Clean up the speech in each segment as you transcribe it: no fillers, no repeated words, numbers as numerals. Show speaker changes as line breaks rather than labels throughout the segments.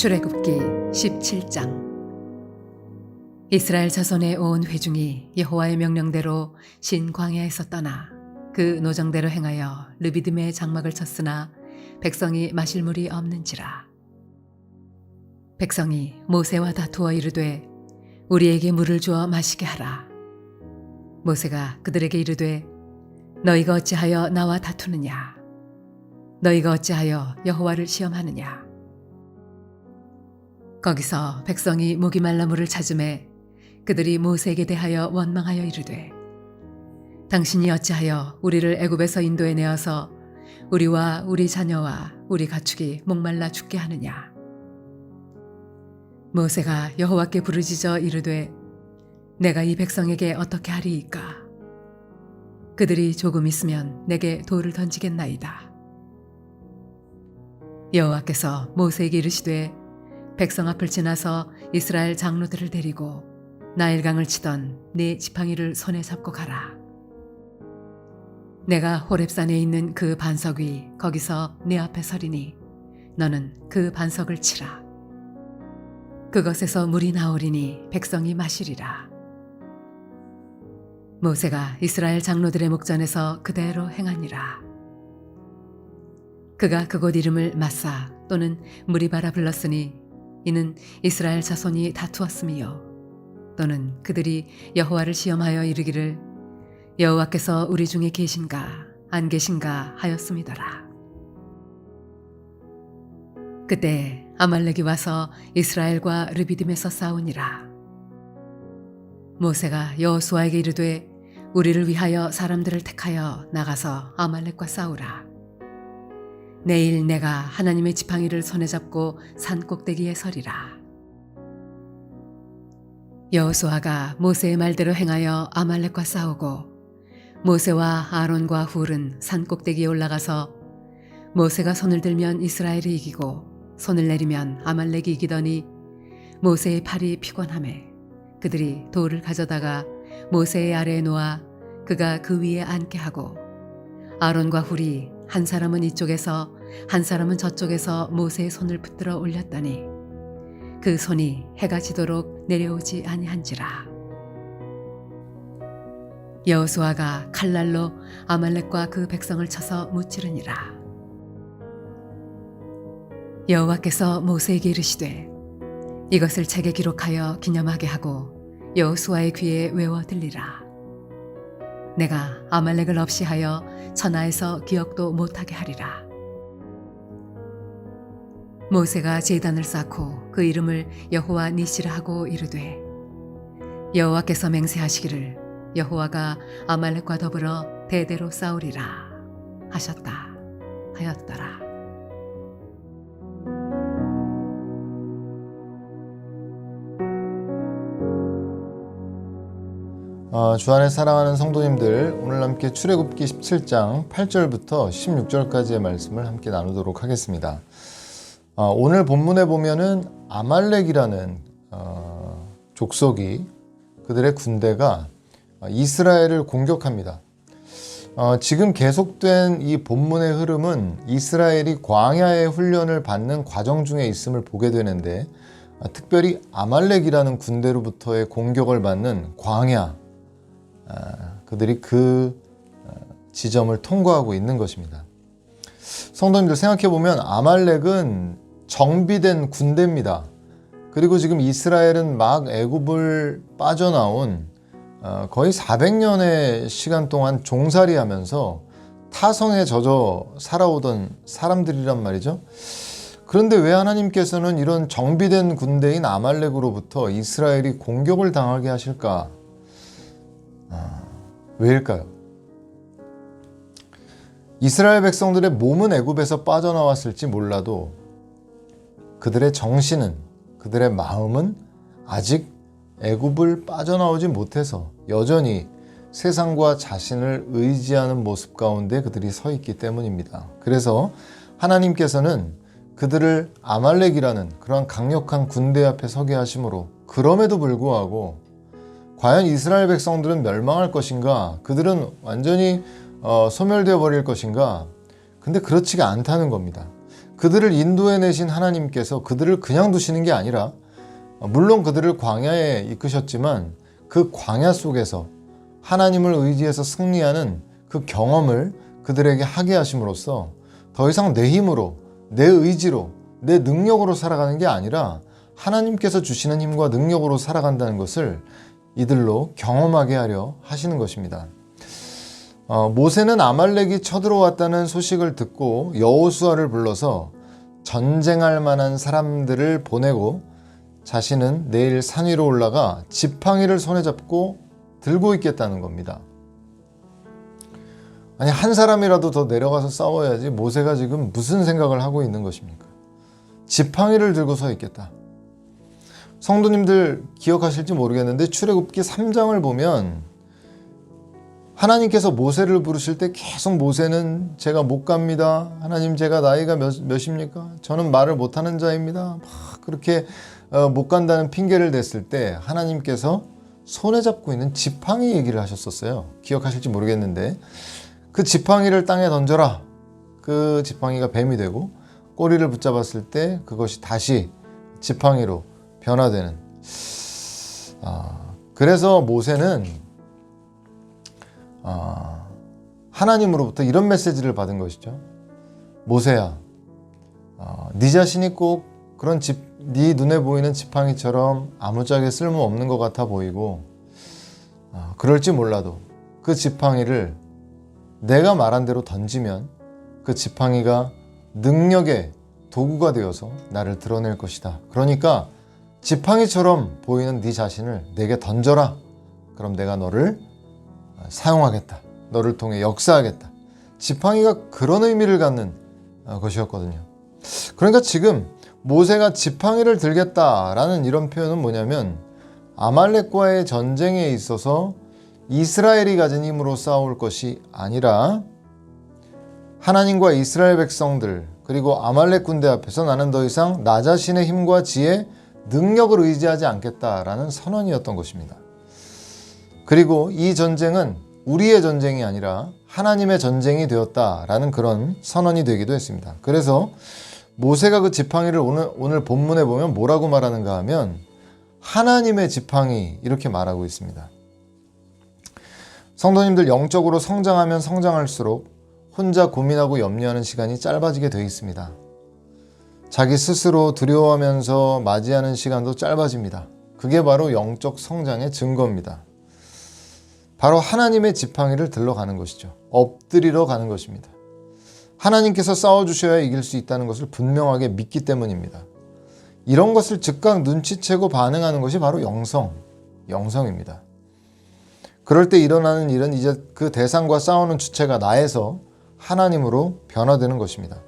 출애굽기 17장. 이스라엘 자손의 온 회중이 여호와의 명령대로 신 광야에서 떠나 그 노정대로 행하여 르비딤의 장막을 쳤으나 백성이 마실 물이 없는지라. 백성이 모세와 다투어 이르되 우리에게 물을 주어 마시게 하라. 모세가 그들에게 이르되 너희가 어찌하여 나와 다투느냐? 너희가 어찌하여 여호와를 시험하느냐? 거기서 백성이 목이 말라 물을 찾으매 그들이 모세에게 대하여 원망하여 이르되 당신이 어찌하여 우리를 애굽에서 인도해 내어서 우리와 우리 자녀와 우리 가축이 목말라 죽게 하느냐? 모세가 여호와께 부르짖어 이르되 내가 이 백성에게 어떻게 하리이까? 그들이 조금 있으면 내게 돌을 던지겠나이다. 여호와께서 모세에게 이르시되 백성 앞을 지나서 이스라엘 장로들을 데리고 나일강을 치던 네 지팡이를 손에 잡고 가라. 내가 호렙산에 있는 그 반석 위 거기서 네 앞에 서리니 너는 그 반석을 치라. 그것에서 물이 나오리니 백성이 마시리라. 모세가 이스라엘 장로들의 목전에서 그대로 행하니라. 그가 그곳 이름을 마사 또는 무리바라 불렀으니 이는 이스라엘 자손이 다투었음이요 또는 그들이 여호와를 시험하여 이르기를 여호와께서 우리 중에 계신가 안 계신가 하였음이더라. 그때 아말렉이 와서 이스라엘과 르비딤에서 싸우니라. 모세가 여호수아에게 이르되 우리를 위하여 사람들을 택하여 나가서 아말렉과 싸우라. 내일 내가 하나님의 지팡이를 손에 잡고 산 꼭대기에 서리라. 여호수아가 모세의 말대로 행하여 아말렉과 싸우고 모세와 아론과 훌은 산 꼭대기에 올라가서 모세가 손을 들면 이스라엘이 이기고 손을 내리면 아말렉이 이기더니 모세의 팔이 피곤하매 그들이 돌을 가져다가 모세의 아래에 놓아 그가 그 위에 앉게 하고 아론과 훌이 한 사람은 이쪽에서 한 사람은 저쪽에서 모세의 손을 붙들어 올렸더니 그 손이 해가 지도록 내려오지 아니한지라. 여호수아가 칼날로 아말렉과 그 백성을 쳐서 무찌르니라. 여호와께서 모세에게 이르시되 이것을 책에 기록하여 기념하게 하고 여호수아의 귀에 외워 들리라. 내가 아말렉을 없이 하여 천하에서 기억도 못하게 하리라. 모세가 제단을 쌓고 그 이름을 여호와 니시라 하고 이르되 여호와께서 맹세하시기를 여호와가 아말렉과 더불어 대대로 싸우리라 하셨다 하였더라.
주 안에 사랑하는 성도님들, 오늘 함께 출애굽기 17장 8절부터 16절까지의 말씀을 함께 나누도록 하겠습니다. 오늘 본문에 보면은 아말렉이라는 족속이 그들의 군대가 이스라엘을 공격합니다. 지금 계속된 이 본문의 흐름은 이스라엘이 광야의 훈련을 받는 과정 중에 있음을 보게 되는데 특별히 아말렉이라는 군대로부터의 공격을 받는 광야, 그들이 그 지점을 통과하고 있는 것입니다. 성도님들 생각해보면 아말렉은 정비된 군대입니다. 그리고 지금 이스라엘은 막 애굽을 빠져나온 거의 400년의 시간 동안 종살이하면서 타성에 젖어 살아오던 사람들이란 말이죠. 그런데 왜 하나님께서는 이런 정비된 군대인 아말렉으로부터 이스라엘이 공격을 당하게 하실까? 왜일까요? 이스라엘 백성들의 몸은 애굽에서 빠져나왔을지 몰라도 그들의 정신은, 그들의 마음은 아직 애굽을 빠져나오지 못해서 여전히 세상과 자신을 의지하는 모습 가운데 그들이 서 있기 때문입니다. 그래서 하나님께서는 그들을 아말렉이라는 그러한 강력한 군대 앞에 서게 하심으로 그럼에도 불구하고 과연 이스라엘 백성들은 멸망할 것인가? 그들은 완전히 소멸되어 버릴 것인가? 근데 그렇지가 않다는 겁니다. 그들을 인도해내신 하나님께서 그들을 그냥 두시는 게 아니라, 물론 그들을 광야에 이끄셨지만 그 광야 속에서 하나님을 의지해서 승리하는 그 경험을 그들에게 하게 하심으로써 더 이상 내 힘으로, 내 의지로, 내 능력으로 살아가는 게 아니라 하나님께서 주시는 힘과 능력으로 살아간다는 것을 이들로 경험하게 하려 하시는 것입니다. 모세는 아말렉이 쳐들어왔다는 소식을 듣고 여호수아를 불러서 전쟁할 만한 사람들을 보내고 자신은 내일 산 위로 올라가 지팡이를 손에 잡고 들고 있겠다는 겁니다. 아니, 한 사람이라도 더 내려가서 싸워야지 모세가 지금 무슨 생각을 하고 있는 것입니까? 지팡이를 들고 서 있겠다. 성도님들 기억하실지 모르겠는데 출애굽기 3장을 보면 하나님께서 모세를 부르실 때 계속 모세는 제가 못 갑니다. 하나님, 제가 나이가 몇입니까? 저는 말을 못하는 자입니다. 막 그렇게 못 간다는 핑계를 댔을 때 하나님께서 손에 잡고 있는 지팡이 얘기를 하셨었어요. 기억하실지 모르겠는데 그 지팡이를 땅에 던져라. 그 지팡이가 뱀이 되고 꼬리를 붙잡았을 때 그것이 다시 지팡이로 변화되는. 그래서 모세는 하나님으로부터 이런 메시지를 받은 것이죠. 모세야, 네 자신이 꼭 그런 네 눈에 보이는 지팡이처럼 아무짝에 쓸모없는 것 같아 보이고 그럴지 몰라도 그 지팡이를 내가 말한 대로 던지면 그 지팡이가 능력의 도구가 되어서 나를 드러낼 것이다. 그러니까 지팡이처럼 보이는 네 자신을 내게 던져라. 그럼 내가 너를 사용하겠다. 너를 통해 역사하겠다. 지팡이가 그런 의미를 갖는 것이었거든요. 그러니까 지금 모세가 지팡이를 들겠다라는 이런 표현은 뭐냐면 아말렉과의 전쟁에 있어서 이스라엘이 가진 힘으로 싸울 것이 아니라 하나님과 이스라엘 백성들 그리고 아말렉 군대 앞에서 나는 더 이상 나 자신의 힘과 지혜, 능력을 의지하지 않겠다라는 선언이었던 것입니다. 그리고 이 전쟁은 우리의 전쟁이 아니라 하나님의 전쟁이 되었다라는 그런 선언이 되기도 했습니다. 그래서 모세가 그 지팡이를 오늘 본문에 보면 뭐라고 말하는가 하면 하나님의 지팡이 이렇게 말하고 있습니다. 성도님들, 영적으로 성장하면 성장할수록 혼자 고민하고 염려하는 시간이 짧아지게 되어 있습니다. 자기 스스로 두려워하면서 맞이하는 시간도 짧아집니다. 그게 바로 영적 성장의 증거입니다. 바로 하나님의 지팡이를 들러 가는 것이죠. 엎드리러 가는 것입니다. 하나님께서 싸워주셔야 이길 수 있다는 것을 분명하게 믿기 때문입니다. 이런 것을 즉각 눈치채고 반응하는 것이 바로 영성입니다. 그럴 때 일어나는 일은 이제 그 대상과 싸우는 주체가 나에서 하나님으로 변화되는 것입니다.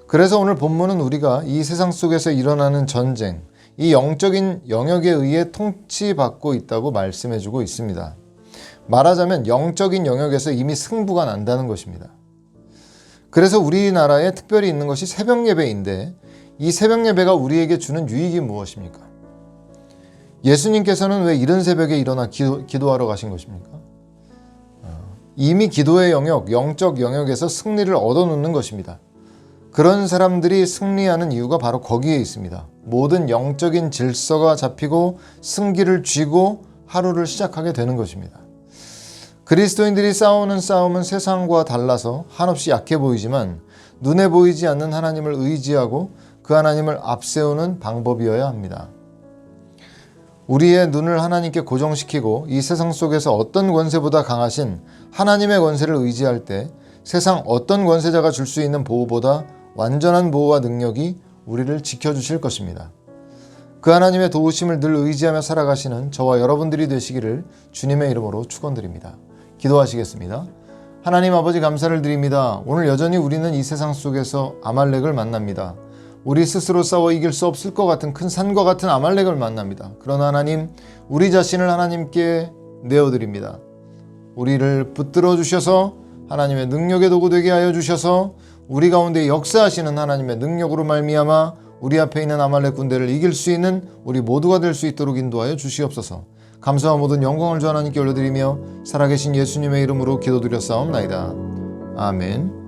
그래서 오늘 본문은 우리가 이 세상 속에서 일어나는 전쟁, 이 영적인 영역에 의해 통치받고 있다고 말씀해주고 있습니다. 말하자면 영적인 영역에서 이미 승부가 난다는 것입니다. 그래서 우리나라에 특별히 있는 것이 새벽 예배인데 이 새벽 예배가 우리에게 주는 유익이 무엇입니까? 예수님께서는 왜 이른 새벽에 일어나 기도하러 가신 것입니까? 이미 기도의 영역, 영적 영역에서 승리를 얻어놓는 것입니다. 그런 사람들이 승리하는 이유가 바로 거기에 있습니다. 모든 영적인 질서가 잡히고 승기를 쥐고 하루를 시작하게 되는 것입니다. 그리스도인들이 싸우는 싸움은 세상과 달라서 한없이 약해 보이지만 눈에 보이지 않는 하나님을 의지하고 그 하나님을 앞세우는 방법이어야 합니다. 우리의 눈을 하나님께 고정시키고 이 세상 속에서 어떤 권세보다 강하신 하나님의 권세를 의지할 때 세상 어떤 권세자가 줄 수 있는 보호보다 완전한 보호와 능력이 우리를 지켜주실 것입니다. 그 하나님의 도우심을 늘 의지하며 살아가시는 저와 여러분들이 되시기를 주님의 이름으로 축원드립니다. 기도하시겠습니다. 하나님 아버지, 감사를 드립니다. 오늘 여전히 우리는 이 세상 속에서 아말렉을 만납니다. 우리 스스로 싸워 이길 수 없을 것 같은 큰 산과 같은 아말렉을 만납니다. 그러나 하나님, 우리 자신을 하나님께 내어드립니다. 우리를 붙들어 주셔서 하나님의 능력의 도구 되게 하여 주셔서 우리 가운데 역사하시는 하나님의 능력으로 말미암아 우리 앞에 있는 아말렉 군대를 이길 수 있는 우리 모두가 될 수 있도록 인도하여 주시옵소서. 감사와 모든 영광을 주 하나님께 올려드리며 살아계신 예수님의 이름으로 기도드렸사옵나이다. 아멘.